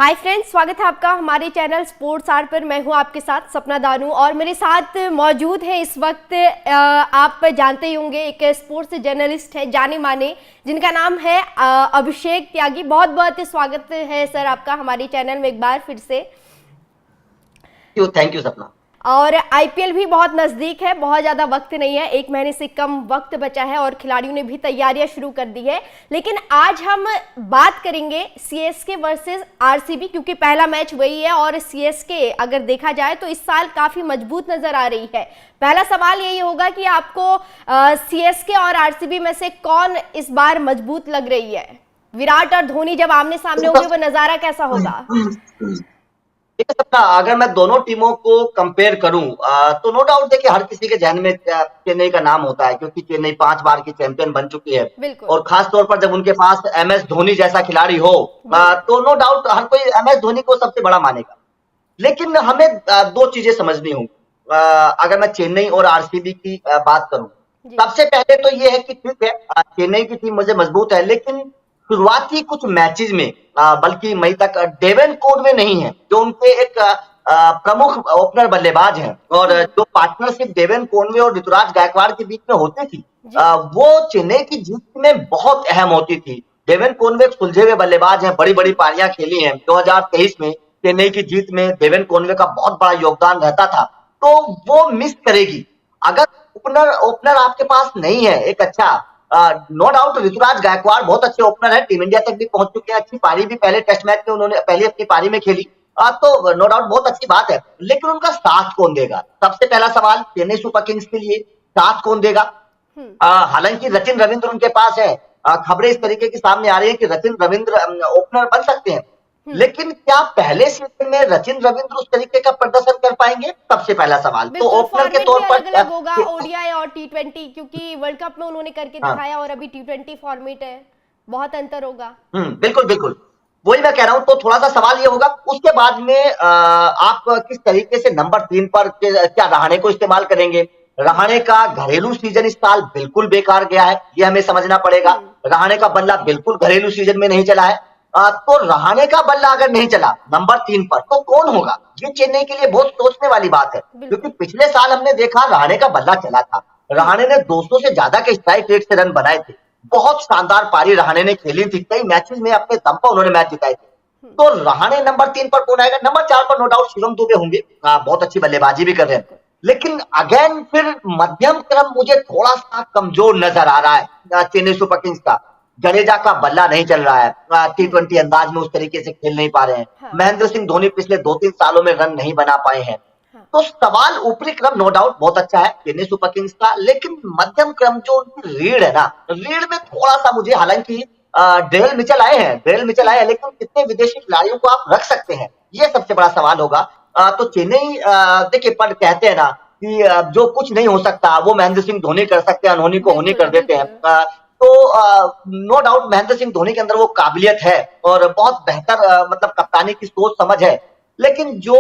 Hi friends, स्वागत है आपका हमारे चैनल स्पोर्ट्स आर पर। मैं हूं आपके साथ सपना दानू और मेरे साथ मौजूद है इस वक्त आप जानते ही होंगे, एक स्पोर्ट्स जर्नलिस्ट है जाने माने, जिनका नाम है अभिषेक त्यागी। बहुत बहुत स्वागत है सर आपका हमारे चैनल में एक बार फिर से। थैंक यू सपना। और आईपीएल भी बहुत नज़दीक है, बहुत ज़्यादा वक्त नहीं है, 1 महीने से कम वक्त बचा है और खिलाड़ियों ने भी तैयारियां शुरू कर दी है। लेकिन आज हम बात करेंगे सीएसके वर्सेस आरसीबी, क्योंकि पहला मैच वही है और सीएसके अगर देखा जाए तो इस साल काफ़ी मजबूत नज़र आ रही है। पहला सवाल यही होगा कि आपको सीएसके और आरसीबी में से कौन इस बार मजबूत लग रही है? विराट और धोनी जब आमने सामने होंगे वो नज़ारा कैसा होगा? अगर मैं दोनों टीमों को कंपेयर करूं तो नो डाउट देखिए हर किसी के जहन में चेन्नई का नाम होता है, क्योंकि चेन्नई 5 बार की चैंपियन बन चुकी है और खास तौर पर जब उनके पास एमएस धोनी जैसा खिलाड़ी हो तो नो डाउट हर कोई एमएस धोनी को सबसे बड़ा मानेगा। लेकिन हमें दो चीजें समझनी होंगी अगर मैं चेन्नई और आरसीबी की बात करूं। सबसे पहले तो ये है कि ठीक है, चेन्नई की टीम मुझे मजबूत है, लेकिन शुरुआती कुछ मैचेस में बल्कि मई तक डेवन कॉनवे नहीं है जो उनके एक प्रमुख ओपनर बल्लेबाज हैं, और जो पार्टनरशिप डेवन कॉनवे और ऋतुराज गायकवाड़ के बीच में होती थी वो चेन्नई की जीत में बहुत अहम होती थी। डेवन कॉनवे एक सुलझे हुए बल्लेबाज हैं, बड़ी बड़ी पारियां खेली हैं। 2023 में चेन्नई की जीत में डेवन कॉनवे का बहुत बड़ा योगदान रहता था, तो वो मिस करेगी अगर ओपनर आपके पास नहीं है एक अच्छा। नो डाउट ऋतुराज गायकवाड़ बहुत अच्छे ओपनर है, टीम इंडिया तक भी पहुंच चुके हैं, अच्छी पारी भी पहले टेस्ट मैच में उन्होंने पहले अपनी पारी में खेली, तो नो डाउट बहुत अच्छी बात है। लेकिन उनका साथ कौन देगा, सबसे पहला सवाल चेन्नई सुपर किंग्स के लिए साथ कौन देगा। हालांकि सचिन रविंद्र उनके पास है, खबरें इस तरीके की सामने आ रही है कि सचिन रविंद्र ओपनर बन सकते हैं, लेकिन क्या पहले सीजन में सचिन रविंद्र उस तरीके का प्रदर्शन कर पाएंगे, सबसे पहला सवाल। तो ओपनर के तौर पर अलग अलग होगा ओडीआई और टी20, क्योंकि वर्ल्ड कप में उन्होंने करके दिखाया और अभी टी20 फॉर्मेट है, बहुत अंतर होगा। बिल्कुल बिल्कुल, वही मैं कह रहा हूं। तो थोड़ा सा सवाल ये होगा उसके बाद में आप किस तरीके से नंबर 3 पर क्या रहाणे को इस्तेमाल करेंगे। रहाणे का घरेलू सीजन इस साल बिल्कुल बेकार गया है, ये हमें समझना पड़ेगा। रहाणे का बल्ला बिल्कुल घरेलू सीजन में नहीं चला है, तो रहाणे का बल्ला अगर नहीं चला नंबर 3 पर तो कौन होगा, ये चेन्नई के लिए बहुत सोचने वाली बात है। क्योंकि पिछले साल हमने देखा रहाणे का बल्ला चला था, रहाणे ने 200 से ज्यादा के स्ट्राइक रेट से रन बनाए थे, बहुत शानदार पारी रहाणे ने खेली थी, कई मैचेस में अपने दम पर उन्होंने मैच जिताए थे। तो रहाणे नंबर 3 पर कौन आएगा, नंबर 4 पर नो डाउट शिवम दुबे होंगे, बहुत अच्छी बल्लेबाजी भी कर रहे हैं। लेकिन अगेन फिर मध्यम क्रम मुझे थोड़ा सा कमजोर नजर आ रहा है चेन्नई सुपर किंग्स का। जडेजा का बल्ला नहीं चल रहा है, टी20 अंदाज में उस तरीके से खेल नहीं पा रहे हैं। महेंद्र सिंह धोनी पिछले 2-3 सालों में रन नहीं बना पाए हैं। तो सवाल ऊपरी क्रम नो डाउट बहुत अच्छा है चेन्नई सुपर किंग्स का, लेकिन मध्यम क्रम जो उनकी रीढ़ है ना, रीढ़ में थोड़ा सा मुझे, हालांकि डेल मिचेल आए हैं, लेकिन कितने विदेशी खिलाड़ियों को आप रख सकते हैं, ये सबसे बड़ा सवाल होगा। तो चेन्नई देखिए, पर कहते हैं ना कि जो कुछ नहीं हो सकता वो महेंद्र सिंह धोनी कर सकते हैं, अनहोनी को होनी कर देते हैं। तो नो डाउट महेंद्र सिंह धोनी के अंदर वो काबिलियत है और बहुत बेहतर मतलब कप्तानी की सोच समझ है। लेकिन जो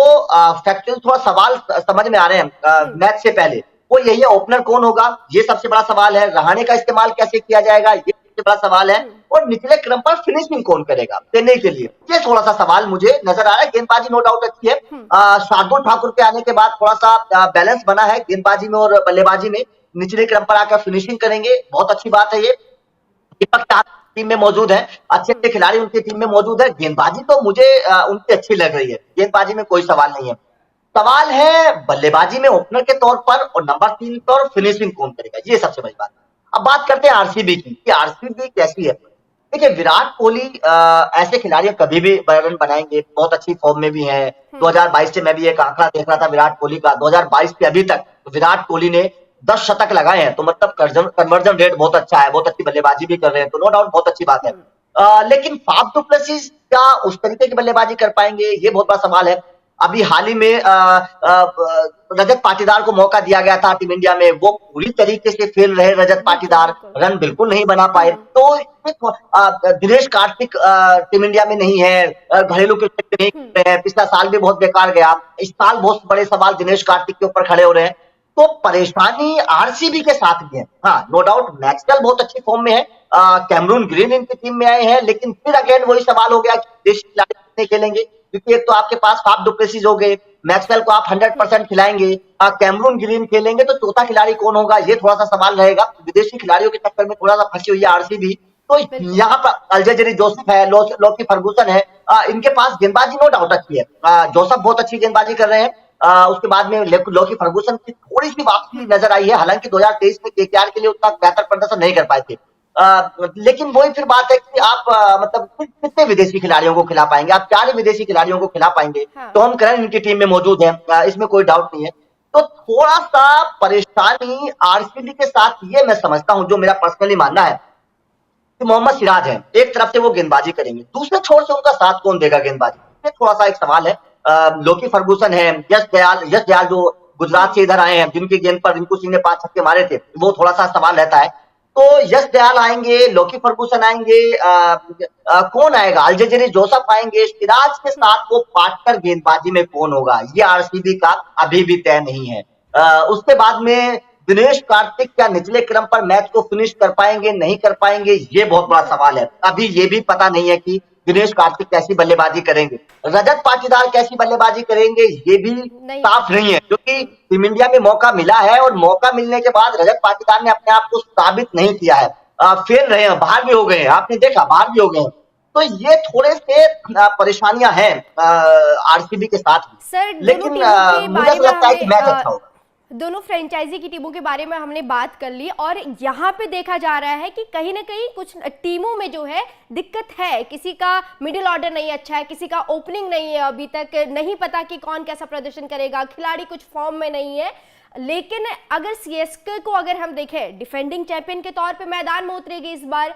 फैक्चुअल थोड़ा सवाल समझ में आ रहे हैं मैच से पहले, वो यही है ओपनर कौन होगा, ये सबसे बड़ा सवाल है। रहाणे का इस्तेमाल कैसे किया जाएगा, ये सबसे बड़ा सवाल है। और निचले क्रम पर फिनिशिंग कौन करेगा चेन्नई के लिए, ये थोड़ा सा सवाल मुझे नजर आ रहा है। गेंदबाजी नो डाउट अच्छी है, शार्दुल ठाकुर के आने के बाद थोड़ा सा बैलेंस बना है गेंदबाजी में और बल्लेबाजी में। निचले क्रम पर आकर फिनिशिंग करेंगे, बहुत अच्छी बात है ये। दीपक टीम में मौजूद है, अच्छे अच्छे खिलाड़ी उनकी टीम में मौजूद है। गेंदबाजी तो मुझे उनकी अच्छी लग रही है, गेंदबाजी में कोई सवाल नहीं है। सवाल है बल्लेबाजी में ओपनर के तौर पर और नंबर 3 पर फिनिशिंग कौन करेगा, ये सबसे बड़ी बात है। अब बात करते हैं आरसीबी की कि आरसीबी कैसी है। देखिए विराट कोहली ऐसे खिलाड़ी कभी भी रन बनाएंगे, बहुत अच्छी फॉर्म में भी है। 2022 से मैं भी एक आंकड़ा देख रहा था विराट कोहली का, 2022 से अभी तक विराट कोहली ने 10 शतक लगाए हैं, तो मतलब कन्वर्जन रेट बहुत अच्छा है, बहुत अच्छी बल्लेबाजी भी कर रहे हैं, तो नो डाउट बहुत अच्छी बात है। लेकिन फाफ डु प्लेसिस क्या उस तरीके की बल्लेबाजी कर पाएंगे, ये बहुत बड़ा सवाल है। अभी हाल ही में रजत पाटीदार को मौका दिया गया था टीम इंडिया में, वो पूरी तरीके से फेल रहे रजत पाटीदार, रन बिल्कुल नहीं बना पाए। तो दिनेश कार्तिक टीम इंडिया में नहीं है, घरेलू क्रिकेट नहीं खेल रहे हैं, पिछला साल भी बहुत बेकार गया, इस साल बहुत बड़े सवाल दिनेश कार्तिक के ऊपर खड़े हो रहे हैं। तो परेशानी आरसीबी के साथ भी है। हाँ नो डाउट मैक्सवेल बहुत अच्छी फॉर्म में है, कैमरून ग्रीन इनकी टीम में आए हैं, लेकिन फिर अगेन वही सवाल हो गया कि नहीं खेलेंगे, क्योंकि एक तो आपके पास फाफ डुप्लेसिस हो गए, मैक्सवेल को आप 100% खिलाएंगे, कैमरून ग्रीन खेलेंगे, तो चौथा खिलाड़ी कौन होगा, ये थोड़ा सा सवाल रहेगा। विदेशी खिलाड़ियों के चक्कर में थोड़ा सा फंसी हुई है आरसीबी। तो बिल्कुल। यहाँ पर अल्जेजरी जोसेफ है, लॉकी फर्गूसन है, इनके पास गेंदबाजी नो डाउट अच्छी है। जोसेफ बहुत अच्छी गेंदबाजी कर रहे हैं। उसके बाद में लॉकी फर्गूसन की थोड़ी सी वापसी नजर आई है, हालांकि 2023 में केकेआर के लिए उतना बेहतर प्रदर्शन नहीं कर पाए थे। लेकिन वही फिर बात है कि आप मतलब कितने विदेशी खिलाड़ियों को खिला पाएंगे, आप 4 ही विदेशी खिलाड़ियों को खिला पाएंगे। हाँ। टॉम करन इनकी टीम में मौजूद है, इसमें कोई डाउट नहीं है। तो थोड़ा सा परेशानी आरसीबी के साथ ये मैं समझता हूं, जो मेरा पर्सनली मानना है कि मोहम्मद सिराज है, एक तरफ से वो गेंदबाजी करेंगे, दूसरे छोर से उनका साथ कौन देगा गेंदबाजी, ये थोड़ा सा एक सवाल है। लोकी फर्गूसन है, यश दयाल जो गुजरात से इधर आए हैं, जिनकी गेंद पर रिंकू सिंह ने 5 छक्के मारे थे, वो थोड़ा सा सवाल रहता है। तो यश दयाल आएंगे, लोकी फर्गूसन आएंगे, कौन आएगा, अल्जेजरी जोसेफ आएंगे, सिराज के साथ वो पार्टनर गेंदबाजी में कौन होगा, ये आरसीबी का अभी भी तय नहीं है। उसके बाद में दिनेश कार्तिक क्या निचले क्रम पर मैच को फिनिश कर पाएंगे, नहीं कर पाएंगे, ये बहुत बड़ा सवाल है। अभी ये भी पता नहीं है कि दिनेश कार्तिक कैसी बल्लेबाजी करेंगे, रजत पाटीदार कैसी बल्लेबाजी करेंगे, ये भी साफ नहीं है, क्योंकि टीम इंडिया में मौका मिला है और मौका मिलने के बाद रजत पाटीदार ने अपने आप को साबित नहीं किया है। फेल रहे हैं, बाहर भी हो गए हैं, आपने देखा बाहर भी हो गए हैं। तो ये थोड़े से परेशानियां हैं आरसीबी के साथ, सर लेकिन मुझे लगता है कि मैच अच्छा होगा। दोनों फ्रेंचाइजी की टीमों के बारे में हमने बात कर ली और यहाँ पे देखा जा रहा है कि कहीं ना कहीं कुछ टीमों में जो है दिक्कत है, किसी का मिडिल ऑर्डर नहीं अच्छा है, किसी का ओपनिंग नहीं है, अभी तक नहीं पता कि कौन कैसा प्रदर्शन करेगा, खिलाड़ी कुछ फॉर्म में नहीं है। लेकिन अगर सीएसके को अगर हम देखें, डिफेंडिंग चैंपियन के तौर पे मैदान में उतरेगी इस बार,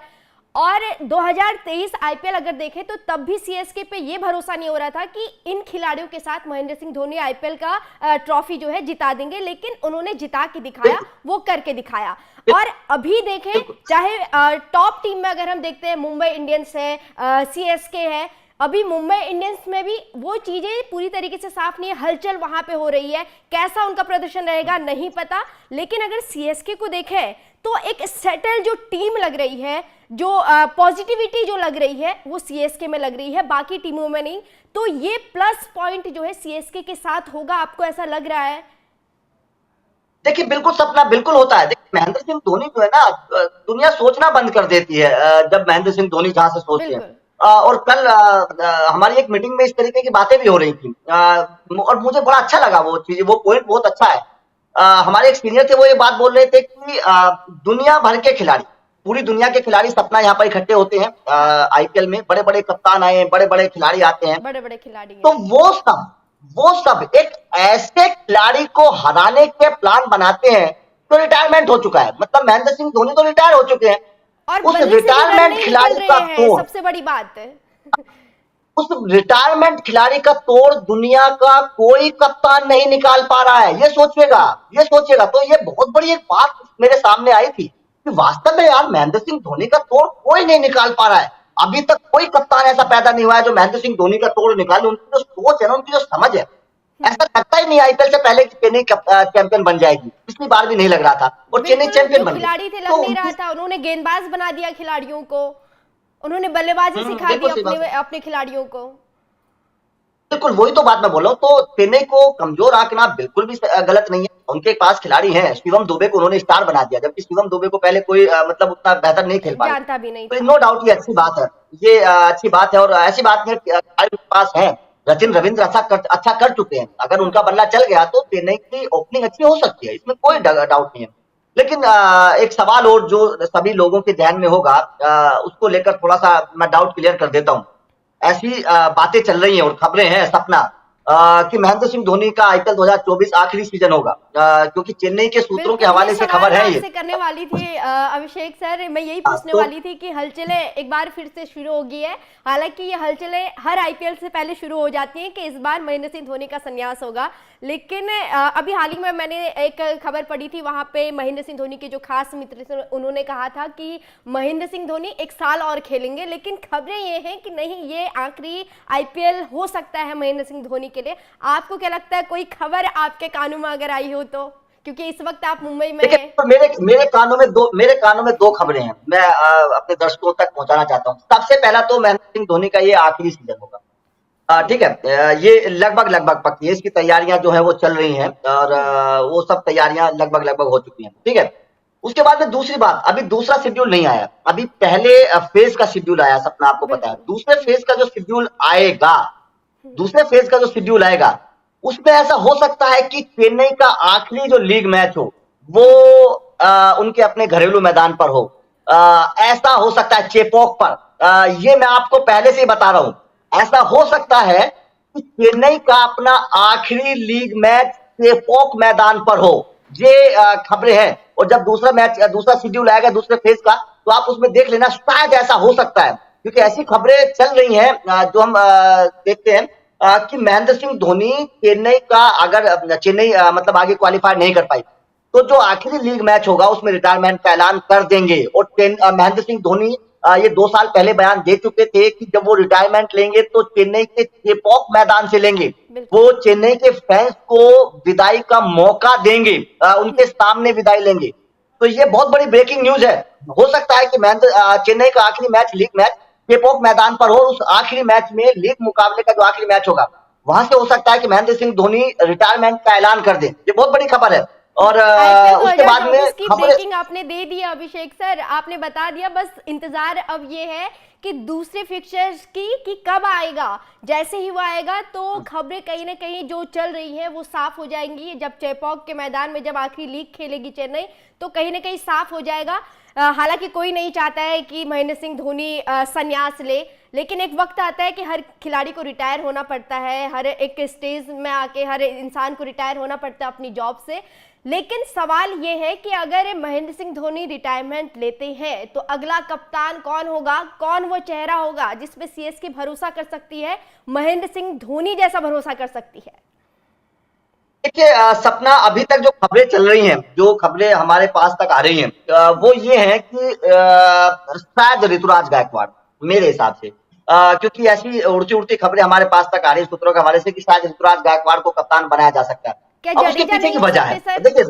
और 2023 आईपीएल अगर देखें तो तब भी सीएसके पे ये भरोसा नहीं हो रहा था कि इन खिलाड़ियों के साथ महेंद्र सिंह धोनी आईपीएल का ट्रॉफी जो है जिता देंगे, लेकिन उन्होंने जिता के दिखाया, वो करके दिखाया। और अभी देखें, चाहे टॉप टीम में अगर हम देखते हैं, मुंबई इंडियंस है, सीएसके है, अभी मुंबई इंडियंस में भी वो चीजें पूरी तरीके से साफ नहीं है, हलचल वहां पे हो रही है, कैसा उनका प्रदर्शन रहेगा नहीं पता। लेकिन अगर सीएसके को देखें तो एक सेटल जो टीम लग रही है, जो पॉजिटिविटी जो लग रही है, वो सीएसके में लग रही है, बाकी टीमों में नहीं। तो ये प्लस पॉइंट जो है सीएसके के साथ होगा, आपको ऐसा लग रहा है? देखिए, बिल्कुल सपना बिल्कुल होता है। देखिए, महेंद्र सिंह धोनी जो है ना, दुनिया सोचना बंद कर देती है जब महेंद्र सिंह धोनी जहां से सोचते हैं। और कल हमारी एक मीटिंग में इस तरीके की बातें भी हो रही थी, और मुझे बड़ा अच्छा लगा वो चीज, वो पॉइंट बहुत अच्छा है। हमारे एक सीनियर थे, वो ये बात बोल रहे थे कि दुनिया भर के खिलाड़ी, पूरी दुनिया के खिलाड़ी सपना यहाँ पर इकट्ठे होते हैं आईपीएल में, बड़े बड़े कप्तान आए हैं, बड़े बड़े खिलाड़ी आते हैं, बड़े बड़े खिलाड़ी, तो वो सब एक ऐसे खिलाड़ी को हराने के प्लान बनाते हैं तो रिटायरमेंट हो चुका है। मतलब महेंद्र सिंह धोनी तो रिटायर हो चुके हैं, और उस रिटायरमेंट खिलाड़ी का तोड़, सबसे बड़ी बात है उस रिटायरमेंट खिलाड़ी का तोड़ दुनिया का कोई कप्तान नहीं निकाल पा रहा है। ये सोचिएगा। तो ये बहुत बड़ी एक बात मेरे सामने आई थी कि वास्तव में यार महेंद्र सिंह धोनी का तोड़ कोई नहीं निकाल पा रहा है। अभी तक कोई कप्तान ऐसा पैदा नहीं हुआ है जो महेंद्र सिंह धोनी का तोड़ निकाले। उनकी जो सोच है ना, उनकी जो समझ है, ऐसा लगता ही नहीं आईपीएल से पहले कि चेन्नई चैंपियन बन जाएगी। पिछली बार भी नहीं लग रहा था और चेन्नई चैंपियन बन गई। खिलाड़ी थे, लग नहीं रहा था, उन्होंने गेंदबाज बना दिया खिलाड़ियों को, उन्होंने बल्लेबाजी सिखा दी अपने खिलाड़ियों को। बिल्कुल वही तो बात मैं बोल रहा हूँ। तो चेन्नई को कमजोर आंकना बिल्कुल भी गलत नहीं है। उनके पास खिलाड़ी हैं, शिवम दुबे को उन्होंने स्टार बना दिया, जबकि शिवम दुबे को पहले कोई मतलब उतना बेहतर नहीं खेल पाया, जानता भी नहीं। तो नो डाउट ये अच्छी बात है, ये अच्छी बात है। और ऐसी बात में खिलाड़ी के पास है, सचिन रविंद्र अच्छा कर चुके हैं। अगर उनका बल्ला चल गया तो चेन्नई की ओपनिंग अच्छी हो सकती है, इसमें कोई डाउट नहीं है। लेकिन एक सवाल और जो सभी लोगों के ध्यान में होगा, उसको लेकर थोड़ा सा मैं डाउट क्लियर कर देता हूँ। ऐसी बातें चल रही हैं और खबरें हैं, सपना कि महेंद्र सिंह धोनी का आईपीएल 2024 आखिरी सीजन होगा, क्योंकि चेन्नई के सूत्रों के हवाले से खबर है। ये करने वाली थी अभिषेक सर, मैं यही पूछने वाली थी कि हलचलें एक बार फिर से शुरू हो गई है। हालांकि ये हलचलें हर आईपीएल से पहले शुरू हो जाती हैं कि इस बार महेंद्र सिंह धोनी का संन्यास होगा। लेकिन अभी हाल ही में मैंने एक खबर पढ़ी थी, वहां पे महेंद्र सिंह धोनी के जो खास मित्र थे उन्होंने कहा था कि महेंद्र सिंह धोनी 1 साल और खेलेंगे। लेकिन खबरें ये हैं कि नहीं, ये आखिरी आईपीएल हो सकता है महेंद्र सिंह धोनी के लिए। आपको क्या लगता है, कोई खबर आपके कानों में अगर आई हो तो? क्योंकि इस वक्त आप मुंबई में हैं। तो मेरे कानों में दो खबरें हैं, मैं अपने दर्शकों तक पहुंचाना चाहता हूं। सबसे पहला तो महेंद्र सिंह धोनी का ये आखिरी सीजन होगा, ठीक है। ये लगभग लगभग पक्की है, इसकी तैयारियां जो है वो चल रही हैं और वो सब तैयारियां लगभग लगभग हो चुकी हैं। ठीक है। उसके बाद में दूसरी बात, अभी दूसरा शेड्यूल नहीं आया, अभी पहले फेज का शेड्यूल आया, सपना आपको पता है। बिल्कुल। दूसरे फेज का जो शेड्यूल आएगा, दूसरे फेज का जो शेड्यूल आएगा, उसमें ऐसा हो सकता है कि चेन्नई का आखिरी जो लीग मैच हो वो उनके अपने घरेलू मैदान पर हो। ऐसा हो सकता है चेपॉक पर। ये मैं आपको पहले से ही बता रहा हूं, ऐसा हो सकता है कि चेन्नई का अपना आखिरी लीग मैच चेपॉक मैदान पर हो। ये खबरें हैं, और जब दूसरा मैच दूसरा शेड्यूल आएगा दूसरे फेज का, तो आप उसमें देख लेना, शायद ऐसा हो सकता है, क्योंकि ऐसी खबरें चल रही हैं जो हम देखते हैं कि महेंद्र सिंह धोनी चेन्नई का, अगर चेन्नई मतलब आगे क्वालिफाई नहीं कर पाई, तो जो आखिरी लीग मैच होगा उसमें रिटायरमेंट का ऐलान कर देंगे। और महेंद्र सिंह धोनी ये 2 साल पहले बयान दे चुके थे कि जब वो रिटायरमेंट लेंगे तो चेन्नई के चेपॉक मैदान से लेंगे। बिल्कुल। वो चेन्नई के फैंस को विदाई का मौका देंगे, उनके सामने विदाई लेंगे। तो ये बहुत बड़ी ब्रेकिंग न्यूज है। हो सकता है कि चेन्नई का आखिरी मैच, लीग मैच, चेपॉक मैदान पर हो। उस आखिरी मैच में, लीग मुकाबले का जो आखिरी मैच होगा, वहां से हो सकता है कि महेंद्र सिंह धोनी रिटायरमेंट का ऐलान कर दें। ये बहुत बड़ी खबर है। और आईपीएल उसके बाद में 2024 की खबर, ब्रेकिंग आपने दे दिया अभिषेक सर, आपने बता दिया। बस इंतजार अब ये है कि दूसरे फिक्चर्स की कि कब आएगा। जैसे ही वो आएगा तो खबरें कहीं ना कहीं जो चल रही हैं वो साफ हो जाएंगी। जब चेपॉक के मैदान में जब आखिरी लीग खेलेगी चेन्नई, तो कहीं ना कहीं साफ हो जाएगा। हालांकि कोई नहीं चाहता है कि महेंद्र सिंह धोनी संन्यास ले, लेकिन एक वक्त आता है कि हर खिलाड़ी को रिटायर होना पड़ता है, हर एक स्टेज में आके हर इंसान को रिटायर होना पड़ता है अपनी जॉब से। लेकिन सवाल ये है कि अगर महेंद्र सिंह धोनी रिटायरमेंट लेते हैं तो अगला कप्तान कौन होगा, कौन वो चेहरा होगा जिसपे सीएसके भरोसा कर सकती है, महेंद्र सिंह धोनी जैसा भरोसा कर सकती है। देखिए सपना, अभी तक जो खबरें चल रही हैं, जो खबरें हमारे पास तक आ रही हैं, वो ये है कि शायद ऋतुराज गायकवाड़, मेरे हिसाब से, क्योंकि ऐसी उड़ती उड़ती खबरें हमारे पास तक आ रही है सूत्रों के हवाले से कि शायद ऋतुराज गायकवाड़ को कप्तान बनाया जा सकता है। क्या अब उसके जडेजा पीछे नहीं की हो वजह सकते है, सर? देखिए,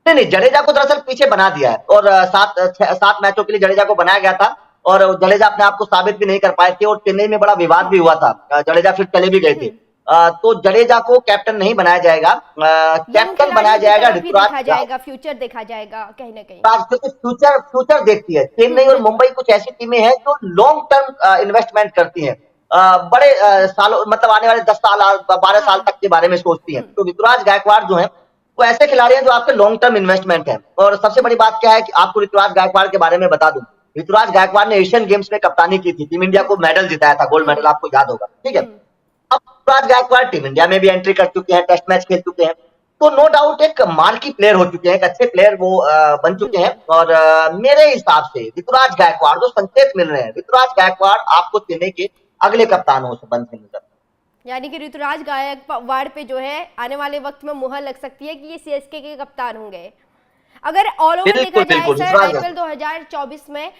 नहीं नहीं, जडेजा को दरअसल पीछे बना दिया है, और 7 मैचों के लिए जडेजा को बनाया गया था, और जडेजा अपने आप को साबित भी नहीं कर पाए थे, और चेन्नई में बड़ा विवाद भी हुआ था। जडेजा फिर चले भी गए थे। तो जडेजा को कैप्टन नहीं बनाया जाएगा, यंग कैप्टन बनाया खिलाड़ियों की जाएगा तरफ ही देखा ऋतुराज। जाएगा, फ्यूचर देखा जाएगा कहीं ना कहीं। क्योंकि फ्यूचर फ्यूचर देखती है चेन्नई और बिल्कुल। मुंबई, कुछ ऐसी टीमें हैं जो लॉन्ग टर्म इन्वेस्टमेंट करती हैं, बड़े सालों, मतलब आने वाले 10 साल 12 साल हाँ। तक के बारे में सोचती हैं। तो ऋतुराज गायकवाड़ जो है वो ऐसे खिलाड़ी हैं जो आपके लॉन्ग टर्म इन्वेस्टमेंट है। और सबसे बड़ी बात क्या है कि आपको ऋतुराज गायकवाड़ के बारे में बता दूं, ऋतुराज गायकवाड़ ने एशियन गेम्स में कप्तानी की थी, टीम इंडिया को मेडल जिताया था, गोल्ड मेडल, आपको याद होगा। ठीक है। अब ऋतुराज गायकवाड़ टीम इंडिया में भी एंट्री कर चुके हैं, टेस्ट मैच खेल चुके हैं, तो नो डाउट एक मार्की प्लेयर हो चुके हैं, एक अच्छे प्लेयर वो बन चुके हैं। और मेरे हिसाब से ऋतुराज गायकवाड़, जो संकेत मिल रहे हैं, ऋतुराज गायकवाड़ आपको चेन्नई के अगले कप्तान हो बनते नजर। यानी कि ऋतुराज गायकवाड़ पे जो है आने वाले वक्त में मुहर लग सकती है कि ये सीएसके के कप्तान होंगे। अगर ऑल ओवर देखा जाए बिल्कुल सर आईपीएल 2024 में,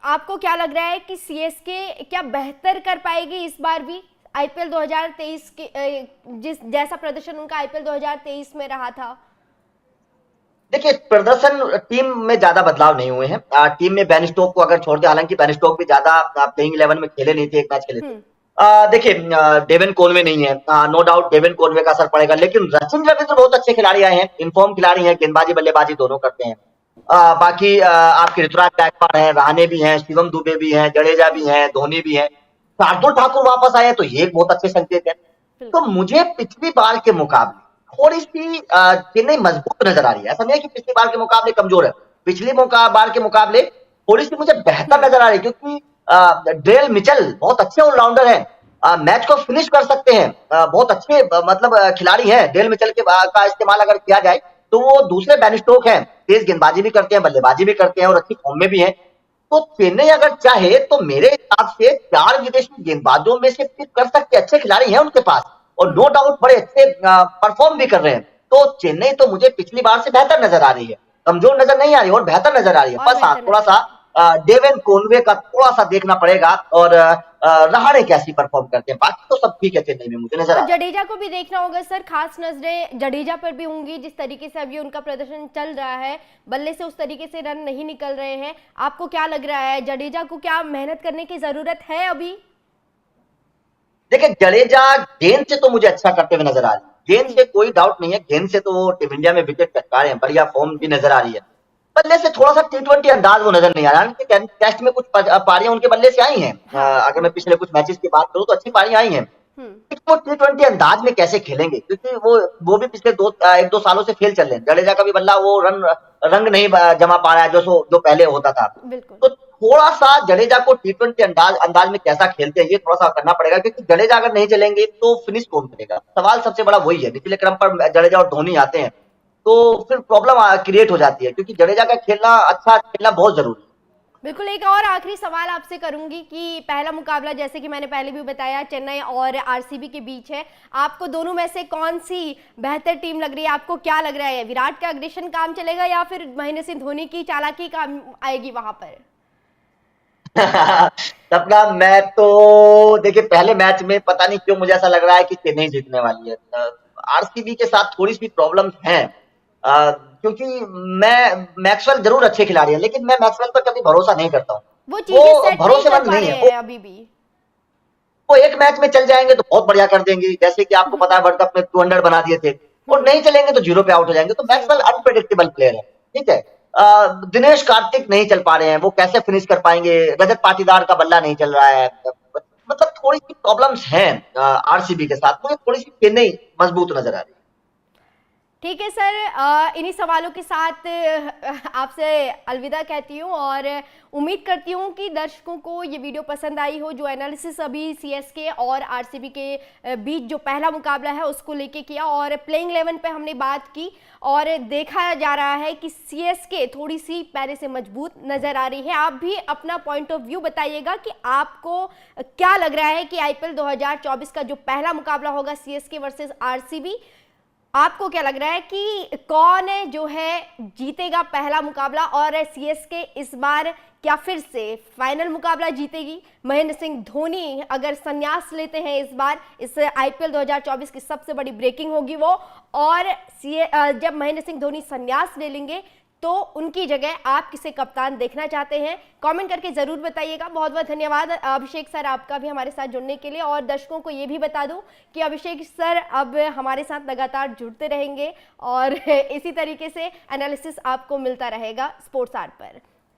आपको क्या लग रहा है कि सीएसके क्या बेहतर कर पाएगी इस बार भी आईपीएल 2023 के जिस जैसा प्रदर्शन उनका आईपीएल 2023 में रहा था? देखिए, प्रदर्शन टीम में ज्यादा बदलाव नहीं हुए हैं। टीम में बेन स्टोक को अगर छोड़ दे, हालांकि बेन स्टोक भी ज्यादा प्लेइंग 11 में खेले नहीं थे, एक मैच खेले थे। देखिए, डेविन कॉनवे नहीं है, नो डाउट डेविन कॉनवे का असर पड़ेगा, लेकिन सचिन रविंद्र बहुत अच्छे खिलाड़ी आए हैं, इनफॉर्म खिलाड़ी हैं, गेंदबाजी बल्लेबाजी दोनों करते हैं। बाकी आपके ऋतुराज गायकवाड़ हैं, रहाणे भी हैं, शिवम दुबे भी हैं, जडेजा भी हैं, धोनी भी हैं, शार्दुल ठाकुर वापस आए हैं, तो ये एक बहुत अच्छे संकेत है। तो मुझे पिछली बार के मुकाबले थोड़ी सी चेन्नई मजबूत नजर आ रही है। ऐसा नहीं है कि पिछली बार के मुकाबले कमजोर है, पिछली बार के मुकाबले थोड़ी सी मुझे बेहतर नजर आ रही है, क्योंकि ड्रेल मिचेल बहुत अच्छे ऑलराउंडर हैं, मैच को फिनिश कर सकते हैं, बहुत अच्छे मतलब खिलाड़ी हैं। ड्रेल मिचेल के का इस्तेमाल अगर किया जाए तो वो दूसरे बेन स्टोक हैं, तेज गेंदबाजी भी करते हैं, बल्लेबाजी भी करते हैं, और अच्छी फॉर्म में भी हैं। तो चेन्नई अगर चाहे तो मेरे हिसाब से 4 विदेशी गेंदबाजों में से पिक कर सकते, अच्छे खिलाड़ी हैं उनके पास, और नो डाउट बड़े अच्छे परफॉर्म भी कर रहे हैं। तो चेन्नई तो मुझे पिछली बार से बेहतर नजर आ रही है, कमजोर नजर नहीं आ रही, और बेहतर नजर आ रही है। बस हाँ, थोड़ा सा डेविन कॉनवे का थोड़ा सा देखना पड़ेगा, और रहाणे कैसी परफॉर्म करते हैं, बाकी तो सब ठीक है चेन्नई में मुझे नजर आ रहा है। जडेजा को भी देखना होगा सर, खास नजरें जडेजा पर भी होंगी। जिस तरीके से अभी उनका प्रदर्शन चल रहा है, बल्ले से उस तरीके से रन नहीं निकल रहे हैं, आपको क्या लग रहा है जडेजा को क्या मेहनत करने की जरूरत है अभी? देखिए जडेजा गेंद से तो मुझे अच्छा करते हुए नजर आ रही है, गेंद से कोई डाउट नहीं है, गेंद से तो वो टीम इंडिया में विकेट चटका रहे हैं, बढ़िया फॉर्म भी नजर आ रही है। बल्ले से थोड़ा सा टी20 अंदाज वो नजर नहीं आ रहा है। टेस्ट में कुछ पारियां उनके बल्ले से आई हैं। हाँ। अगर मैं पिछले कुछ मैचेस की बात करूं तो अच्छी पारियां आई हैं, हम्म। लेकिन वो टी20 अंदाज में कैसे खेलेंगे, क्योंकि वो भी पिछले एक दो सालों से फेल चल रहे हैं। जडेजा का भी बल्ला वो रंग नहीं जमा पा रहा है जो पहले होता था। बिल्कुल। तो थोड़ा सा जडेजा को टी20 अंदाज में कैसा खेलते हैं ये थोड़ा सा करना पड़ेगा, क्योंकि जडेजा अगर नहीं चलेंगे तो फिनिश कौन करेगा। सवाल सबसे बड़ा वही है, निचले क्रम पर जडेजा और धोनी आते हैं तो फिर प्रॉब्लम क्रिएट हो जाती है, क्योंकि जडेजा का खेलना अच्छा खेलना बहुत जरूरी है। बिल्कुल, एक और आखिरी सवाल आपसे करूंगी कि पहला मुकाबला जैसे कि मैंने पहले भी बताया चेन्नई और आरसीबी के बीच है, आपको दोनों में से कौन सी बेहतर टीम लग रही है? आपको क्या लग रहा है, विराट का अग्रेशन काम चलेगा या फिर महेंद्र सिंह धोनी की चालाकी काम आएगी वहां पर? सपना, मैं तो देखिए पहले मैच में पता नहीं क्यों मुझे ऐसा लग रहा है कि चेन्नई जीतने वाली है। आरसीबी के साथ थोड़ी सी प्रॉब्लम्स हैं, क्योंकि मैं मैक्सवेल जरूर अच्छे खिलाड़ी हैं, लेकिन मैं मैक्सवेल पर कभी भरोसा नहीं करता हूँ। वो चीजें वो सेट नहीं कर भरोसेमंद पा नहीं रहे है। हैं अभी भी। वो एक मैच में चल जाएंगे तो बहुत बढ़िया कर देंगे, जैसे कि आपको पता है वर्ल्ड कप में 200 बना दिए थे, और नहीं चलेंगे तो जीरो पे आउट हो जाएंगे। तो जीरो मैक्सवेल पे। अनप्रेडिक्टेबल प्लेयर है, ठीक है। दिनेश कार्तिक नहीं चल पा रहे हैं, वो कैसे फिनिश कर पाएंगे। रजत पाटीदार का बल्ला नहीं चल रहा है, मतलब थोड़ी सी प्रॉब्लम्स हैं आरसीबी के साथ। मुझे थोड़ी सी चेन्नई मजबूत नजर आ रही है। ठीक है सर, इन्हीं सवालों के साथ आपसे अलविदा कहती हूँ और उम्मीद करती हूँ कि दर्शकों को ये वीडियो पसंद आई हो। जो एनालिसिस अभी सीएसके और आरसीबी के बीच जो पहला मुकाबला है उसको लेके किया और प्लेइंग 11 पे हमने बात की, और देखा जा रहा है कि सीएसके थोड़ी सी पहले से मजबूत नजर आ रही है। आप भी अपना पॉइंट ऑफ व्यू बताइएगा कि आपको क्या लग रहा है कि आईपीएल 2024 का जो पहला मुकाबला होगा सीएसके वर्सेस आरसीबी, आपको क्या लग रहा है कि कौन जो है जीतेगा पहला मुकाबला, और सीएसके इस बार क्या फिर से फाइनल मुकाबला जीतेगी? महेंद्र सिंह धोनी अगर संन्यास लेते हैं इस बार, इस आईपीएल 2024 की सबसे बड़ी ब्रेकिंग होगी वो, और जब महेंद्र सिंह धोनी संन्यास ले लेंगे तो उनकी जगह आप किसे कप्तान देखना चाहते हैं? कमेंट करके जरूर बताइएगा। बहुत बहुत धन्यवाद अभिषेक सर आपका भी हमारे साथ जुड़ने के लिए, और दर्शकों को ये भी बता दूं कि अभिषेक सर अब हमारे साथ लगातार जुड़ते रहेंगे और इसी तरीके से एनालिसिस आपको मिलता रहेगा स्पोर्ट्स आर्ट पर।